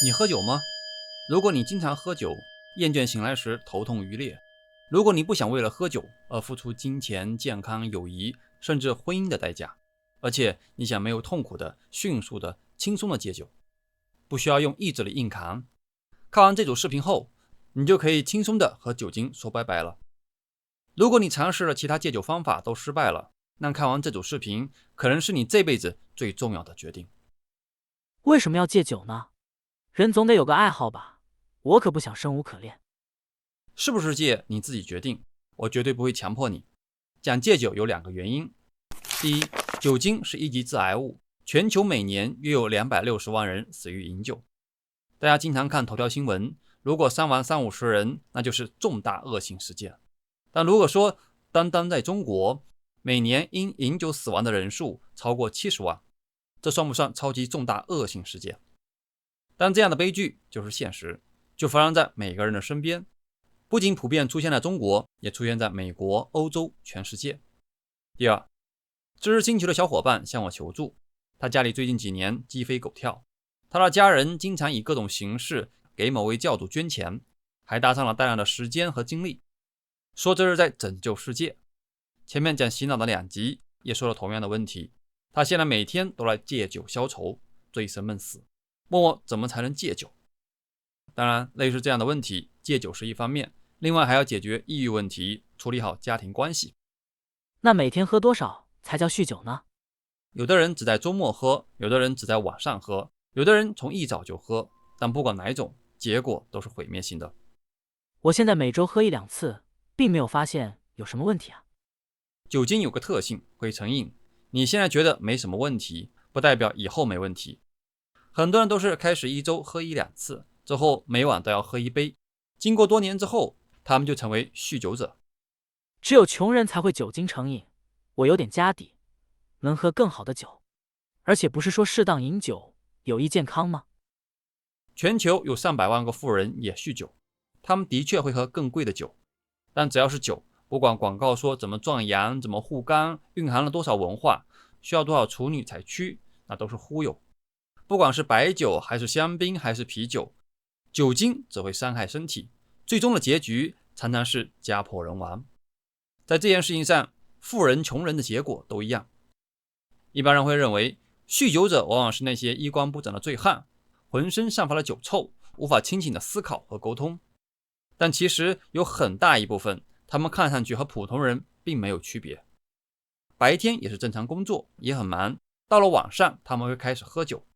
你喝酒吗？如果你经常喝酒，厌倦醒来时头痛欲裂；如果你不想为了喝酒而付出金钱、健康、友谊，甚至婚姻的代价，而且你想没有痛苦的、迅速的、轻松的戒酒，不需要用意志力硬扛，看完这组视频后，你就可以轻松的和酒精说拜拜了。如果你尝试了其他戒酒方法都失败了，那看完这组视频可能是你这辈子最重要的决定。为什么要戒酒呢？人总得有个爱好吧，我可不想生无可恋。是不是戒你自己决定，我绝对不会强迫你。讲戒酒有2个原因：第一，酒精是一级致癌物，全球每年约有260万人死于饮酒。大家经常看头条新闻，如果伤亡30-50人，那就是重大恶性事件。但如果说单单在中国，每年因饮酒死亡的人数超过70万，这算不算超级重大恶性事件？但这样的悲剧就是现实，就发生在每个人的身边，不仅普遍出现在中国，也出现在美国、欧洲、全世界。第二，知识星球的小伙伴向我求助，他家里最近几年鸡飞狗跳，他的家人经常以各种形式给某位教主捐钱，还搭上了大量的时间和精力，说这是在拯救世界。前面讲洗脑的2集也说了同样的问题，他现在每天都来戒酒消愁，醉生梦死，问我怎么才能戒酒。当然，类似这样的问题，戒酒是一方面，另外还要解决抑郁问题，处理好家庭关系。那每天喝多少才叫酗酒呢？有的人只在周末喝，有的人只在晚上喝，有的人从一早就喝，但不管哪一种，结果都是毁灭性的。我现在每周喝1-2次，并没有发现有什么问题啊。酒精有个特性，会成瘾。你现在觉得没什么问题，不代表以后没问题。很多人都是开始1周喝1-2次，之后每晚都要喝1杯，经过多年之后，他们就成为酗酒者。只有穷人才会酒精成瘾，我有点家底，能喝更好的酒。而且不是说适当饮酒有益健康吗？全球有300万个富人也酗酒，他们的确会喝更贵的酒，但只要是酒，不管广告说怎么壮阳、怎么护肝，蕴含了多少文化，需要多少处女才驱，那都是忽悠。不管是白酒还是香槟还是啤酒，酒精只会伤害身体，最终的结局常常是家破人亡。在这件事情上，富人穷人的结果都一样。一般人会认为酗酒者往往是那些衣冠不整的醉汉，浑身散发了酒臭，无法清醒的思考和沟通。但其实有很大一部分，他们看上去和普通人并没有区别。白天也是正常工作，也很忙，到了晚上他们会开始喝酒。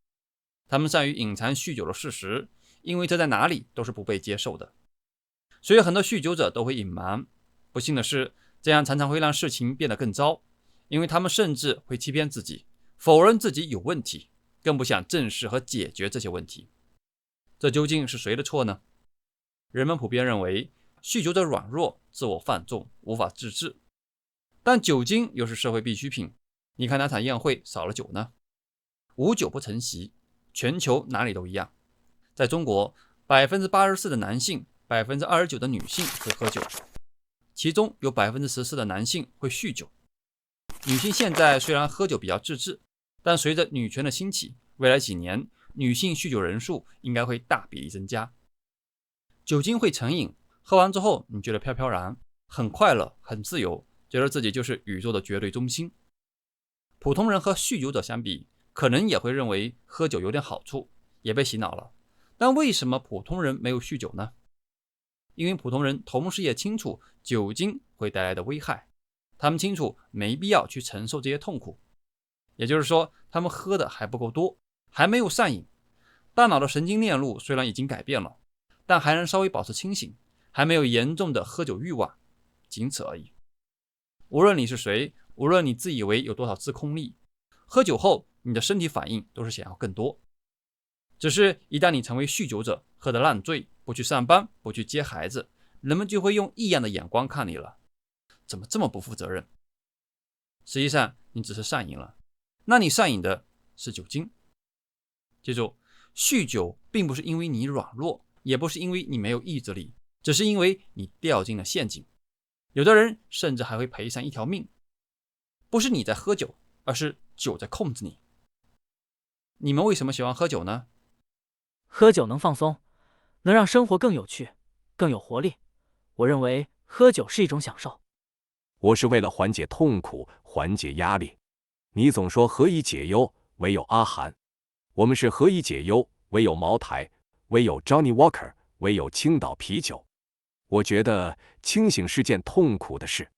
他们善于隐藏酗酒的事实，因为这在哪里都是不被接受的。所以很多酗酒者都会隐瞒。不幸的是，这样常常会让事情变得更糟，因为他们甚至会欺骗自己，否认自己有问题，更不想正视和解决这些问题。这究竟是谁的错呢？人们普遍认为酗酒者软弱、自我放纵，无法自制。但酒精又是社会必需品，你看哪场宴会少了酒呢？无酒不成席，全球哪里都一样。在中国，84%的男性，29%的女性会喝酒，其中有14%的男性会酗酒。女性现在虽然喝酒比较自制，但随着女权的兴起，未来几年女性酗酒人数应该会大比例增加。酒精会成瘾，喝完之后你觉得飘飘然，很快乐，很自由，觉得自己就是宇宙的绝对中心。普通人和酗酒者相比，可能也会认为喝酒有点好处，也被洗脑了。但为什么普通人没有酗酒呢？因为普通人同时也清楚酒精会带来的危害，他们清楚没必要去承受这些痛苦。也就是说，他们喝的还不够多，还没有上瘾。大脑的神经链路虽然已经改变了，但还能稍微保持清醒，还没有严重的喝酒欲望，仅此而已。无论你是谁，无论你自以为有多少自控力，喝酒后你的身体反应都是想要更多。只是一旦你成为酗酒者，喝得烂醉，不去上班，不去接孩子，人们就会用异样的眼光看你了。怎么这么不负责任？实际上你只是上瘾了，那你上瘾的是酒精。记住，酗酒并不是因为你软弱，也不是因为你没有意志力，只是因为你掉进了陷阱。有的人甚至还会赔上一条命。不是你在喝酒，而是酒在控制你。你们为什么喜欢喝酒呢？喝酒能放松，能让生活更有趣，更有活力。我认为喝酒是一种享受。我是为了缓解痛苦，缓解压力。你总说何以解忧，唯有阿含。我们是何以解忧，唯有茅台，唯有 Johnny Walker， 唯有青岛啤酒。我觉得清醒是件痛苦的事。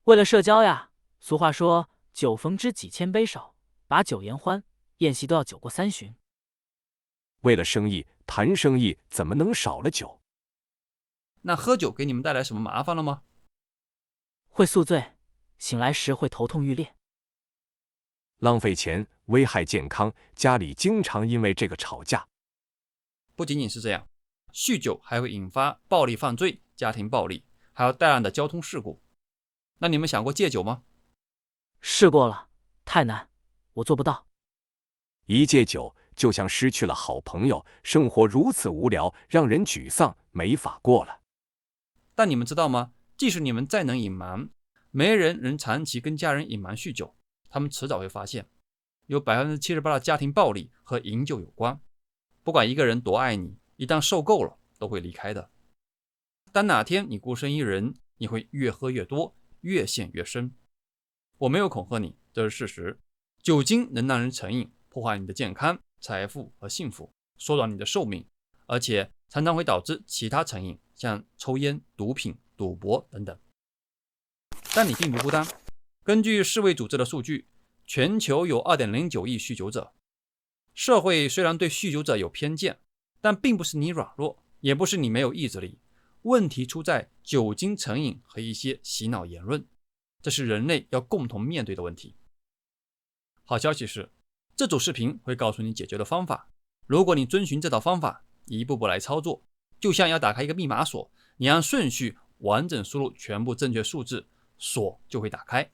为了社交呀，俗话说酒逢知己千杯少，把酒言欢，宴席都要酒过三巡。为了生意，谈生意怎么能少了酒？那喝酒给你们带来什么麻烦了吗？会宿醉，醒来时会头痛欲裂。浪费钱，危害健康，家里经常因为这个吵架。不仅仅是这样，酗酒还会引发暴力犯罪、家庭暴力，还有大量的交通事故。那你们想过戒酒吗？试过了，太难，我做不到。一戒酒，就像失去了好朋友，生活如此无聊，让人沮丧，没法过了。但你们知道吗？即使你们再能隐瞒，没人能长期跟家人隐瞒酗酒，他们迟早会发现，有78%的家庭暴力和饮酒有关。不管一个人多爱你，一旦受够了，都会离开的。当哪天你孤身一人，你会越喝越多，越陷越深。我没有恐吓你，这是事实。酒精能让人成瘾，破坏你的健康、财富和幸福，缩短你的寿命，而且常常会导致其他成瘾，像抽烟、毒品、赌博等等。但你并不孤单。根据世卫组织的数据，全球有 2.09 亿酗酒者。社会虽然对酗酒者有偏见，但并不是你软弱，也不是你没有意志力。问题出在酒精成瘾和一些洗脑言论，这是人类要共同面对的问题。好消息是，这组视频会告诉你解决的方法。如果你遵循这套方法，一步步来操作，就像要打开一个密码锁，你按顺序完整输入全部正确数字，锁就会打开。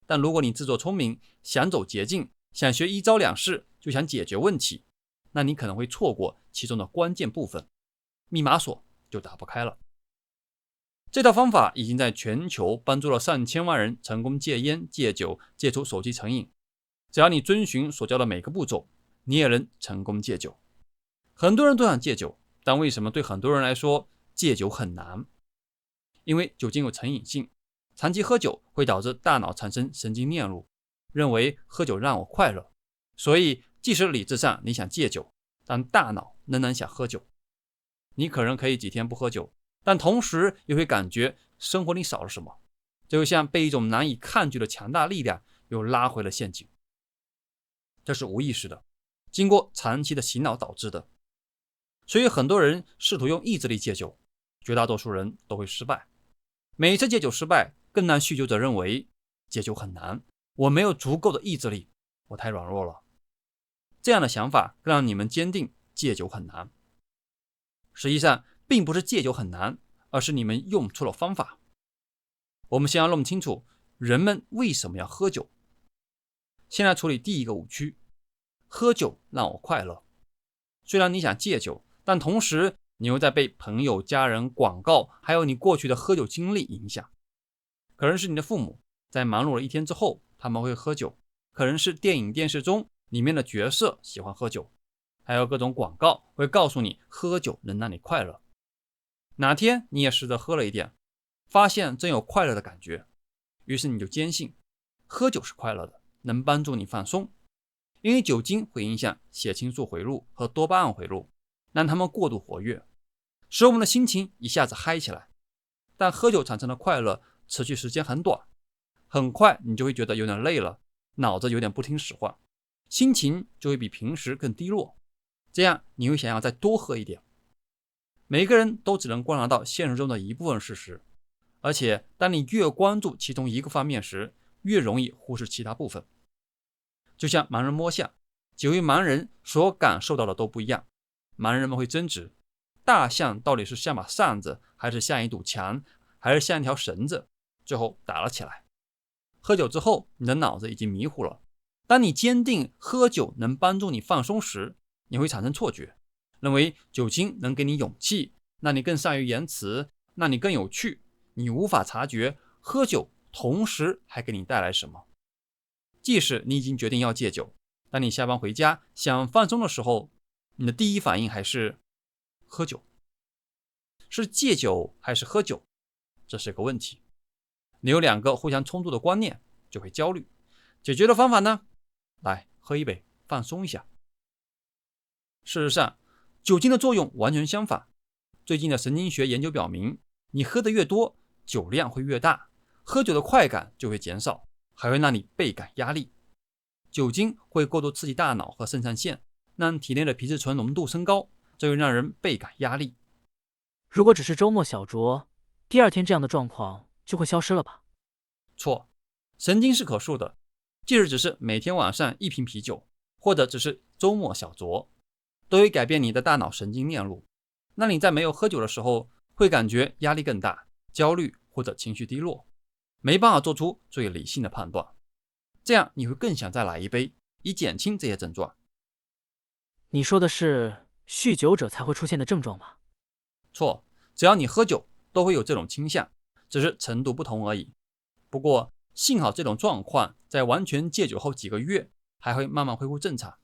但如果你自作聪明，想走捷径，想学一招两式就想解决问题，那你可能会错过其中的关键部分，密码锁就打不开了。这套方法已经在全球帮助了上千万人成功戒烟、戒酒、戒除手机成瘾。只要你遵循所教的每个步骤，你也能成功戒酒。很多人都想戒酒，但为什么对很多人来说戒酒很难？因为酒精有成瘾性，长期喝酒会导致大脑产生神经链路，认为喝酒让我快乐，所以即使理智上你想戒酒，但大脑仍然想喝酒。你可能可以几天不喝酒，但同时也会感觉生活里少了什么，就像被一种难以抗拒的强大力量又拉回了陷阱。这是无意识的，经过长期的洗脑导致的。所以很多人试图用意志力戒酒，绝大多数人都会失败。每次戒酒失败，更让酗酒者认为戒酒很难，我没有足够的意志力，我太软弱了。这样的想法更让你们坚定戒酒很难。实际上并不是戒酒很难，而是你们用错了方法。我们先要弄清楚人们为什么要喝酒。先来处理第一个误区，喝酒让我快乐。虽然你想戒酒，但同时你又在被朋友、家人、广告还有你过去的喝酒经历影响。可能是你的父母在忙碌了一天之后他们会喝酒，可能是电影电视中里面的角色喜欢喝酒，还有各种广告会告诉你喝酒能让你快乐。哪天你也试着喝了一点，发现真有快乐的感觉，于是你就坚信喝酒是快乐的，能帮助你放松。因为酒精会影响血清素回路和多巴胺回路，让它们过度活跃，使我们的心情一下子嗨起来。但喝酒产生的快乐持续时间很短，很快你就会觉得有点累了，脑子有点不听使唤，心情就会比平时更低落，这样你会想要再多喝一点。每个人都只能观察到现实中的一部分事实，而且当你越关注其中一个方面时，越容易忽视其他部分。就像盲人摸象，几位盲人所感受到的都不一样。盲人们会争执，大象到底是像把扇子，还是像一堵墙，还是像一条绳子，最后打了起来。喝酒之后，你的脑子已经迷糊了。当你坚定喝酒能帮助你放松时，你会产生错觉，认为酒精能给你勇气，让你更善于言辞，让你更有趣。你无法察觉喝酒同时还给你带来什么。即使你已经决定要戒酒，当你下班回家想放松的时候，你的第一反应还是喝酒，是戒酒还是喝酒？这是个问题。你有两个互相冲突的观念，就会焦虑。解决的方法呢？来，喝一杯，放松一下。事实上，酒精的作用完全相反。最近的神经学研究表明，你喝得越多，酒量会越大，喝酒的快感就会减少，还会让你倍感压力。酒精会过度刺激大脑和肾上腺，让体内的皮质醇浓度升高，这会让人倍感压力。如果只是周末小酌，第二天这样的状况就会消失了吧？错，神经是可塑的，即使只是每天晚上1瓶啤酒，或者只是周末小酌，都会改变你的大脑神经链路。那你在没有喝酒的时候，会感觉压力更大、焦虑或者情绪低落，没办法做出最理性的判断。这样你会更想再来一杯，以减轻这些症状。你说的是酗酒者才会出现的症状吧？错，只要你喝酒，都会有这种倾向，只是程度不同而已。不过，幸好这种状况在完全戒酒后几个月还会慢慢恢复正常。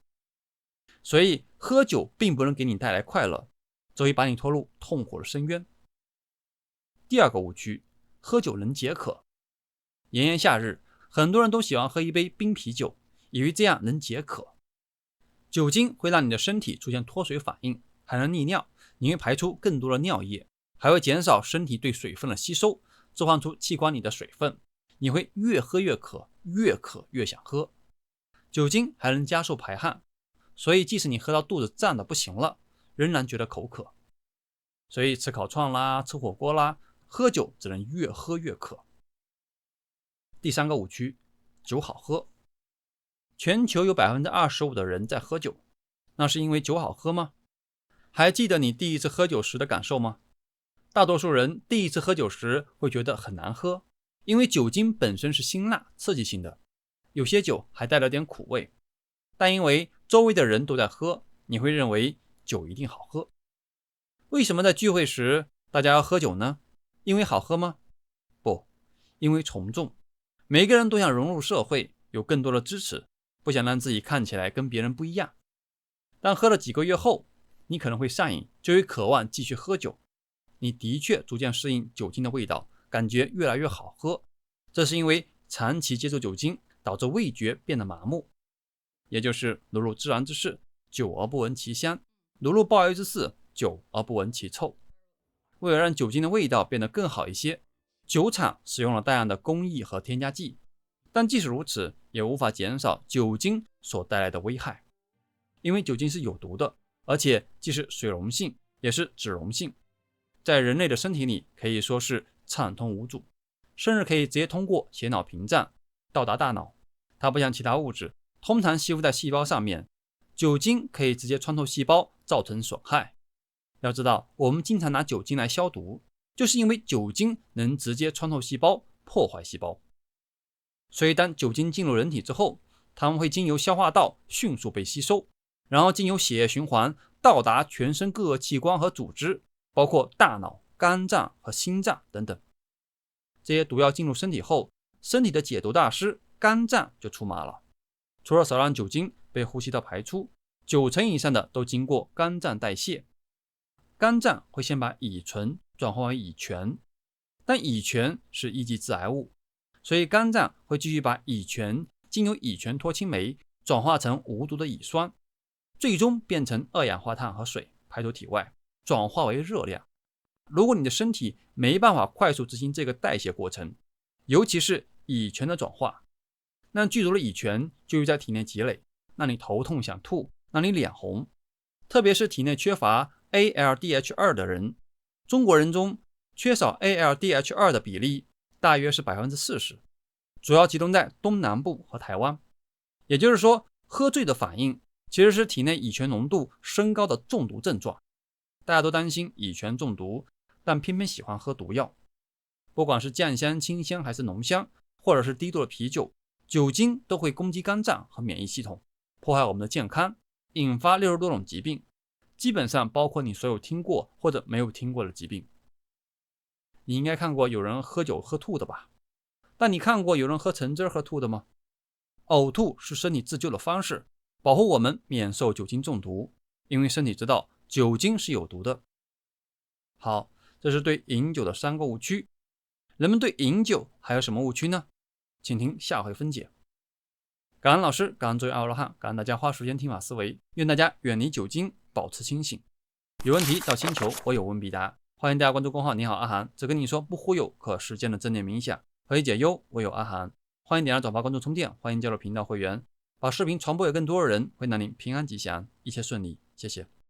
所以，喝酒并不能给你带来快乐，只会把你拖入痛苦的深渊。第二个误区，喝酒能解渴。炎炎夏日，很多人都喜欢喝一杯冰啤酒，以为这样能解渴。酒精会让你的身体出现脱水反应，还能利尿，你会排出更多的尿液，还会减少身体对水分的吸收，置换出器官里的水分。你会越喝越渴，越渴越想喝。酒精还能加速排汗，所以即使你喝到肚子胀得不行了，仍然觉得口渴。所以吃烤串啦，吃火锅啦，喝酒只能越喝越渴。第三个误区，酒好喝。全球有 25% 的人在喝酒，那是因为酒好喝吗？还记得你第一次喝酒时的感受吗？大多数人第一次喝酒时会觉得很难喝，因为酒精本身是辛辣刺激性的，有些酒还带了点苦味。但因为周围的人都在喝，你会认为酒一定好喝。为什么在聚会时大家要喝酒呢？因为好喝吗？不，因为从众。每个人都想融入社会，有更多的支持，不想让自己看起来跟别人不一样。但喝了几个月后，你可能会上瘾，就会渴望继续喝酒。你的确逐渐适应酒精的味道，感觉越来越好喝。这是因为长期接触酒精，导致味觉变得麻木。也就是如入自然之事，酒而不闻其香；如入鲍鱼之肆，酒而不闻其臭。为了让酒精的味道变得更好一些，酒厂使用了大量的工艺和添加剂，但即使如此，也无法减少酒精所带来的危害。因为酒精是有毒的，而且既是水溶性，也是脂溶性，在人类的身体里可以说是畅通无阻，甚至可以直接通过血脑屏障到达大脑。它不像其他物质通常吸附在细胞上面，酒精可以直接穿透细胞，造成损害。要知道，我们经常拿酒精来消毒，就是因为酒精能直接穿透细胞，破坏细胞。所以当酒精进入人体之后，它们会经由消化道迅速被吸收，然后经由血液循环到达全身各个器官和组织，包括大脑、肝脏和心脏等等。这些毒药进入身体后，身体的解毒大师肝脏就出马了。除了少量酒精被呼吸道排出，90%以上的都经过肝脏代谢。肝脏会先把乙醇转化为乙醛，但乙醛是一级致癌物，所以肝脏会继续把乙醛经由乙醛脱氢酶转化成无毒的乙酸，最终变成二氧化碳和水排出体外，转化为热量。如果你的身体没办法快速执行这个代谢过程，尤其是乙醛的转化，那剧毒的乙醛就会在体内积累，让你头痛想吐，让你脸红。特别是体内缺乏 ALDH2 的人，中国人中缺少 ALDH2 的比例大约是 40%， 主要集中在东南部和台湾。也就是说，喝醉的反应其实是体内乙醛浓度升高的中毒症状。大家都担心乙醛中毒，但偏偏喜欢喝毒药。不管是酱香、清香还是浓香，或者是低度的啤酒，酒精都会攻击肝脏和免疫系统，破坏我们的健康，引发60多种疾病，基本上包括你所有听过或者没有听过的疾病。你应该看过有人喝酒喝吐的吧？但你看过有人喝橙汁喝吐的吗？呕吐是身体自救的方式，保护我们免受酒精中毒，因为身体知道酒精是有毒的。好，这是对饮酒的3个误区。人们对饮酒还有什么误区呢？请听下回分解。感恩老师，感恩作为阿罗汉，感恩大家花时间听法思维，愿大家远离酒精，保持清醒。有问题到星球，我有问必答。欢迎大家关注公号你好阿涵，只跟你说不忽悠，可实践的正念冥想，可以解忧，我有阿涵。欢迎点亮转发关注充电，欢迎加入频道会员，把视频传播给更多的人，会让您平安吉祥，一切顺利。谢谢。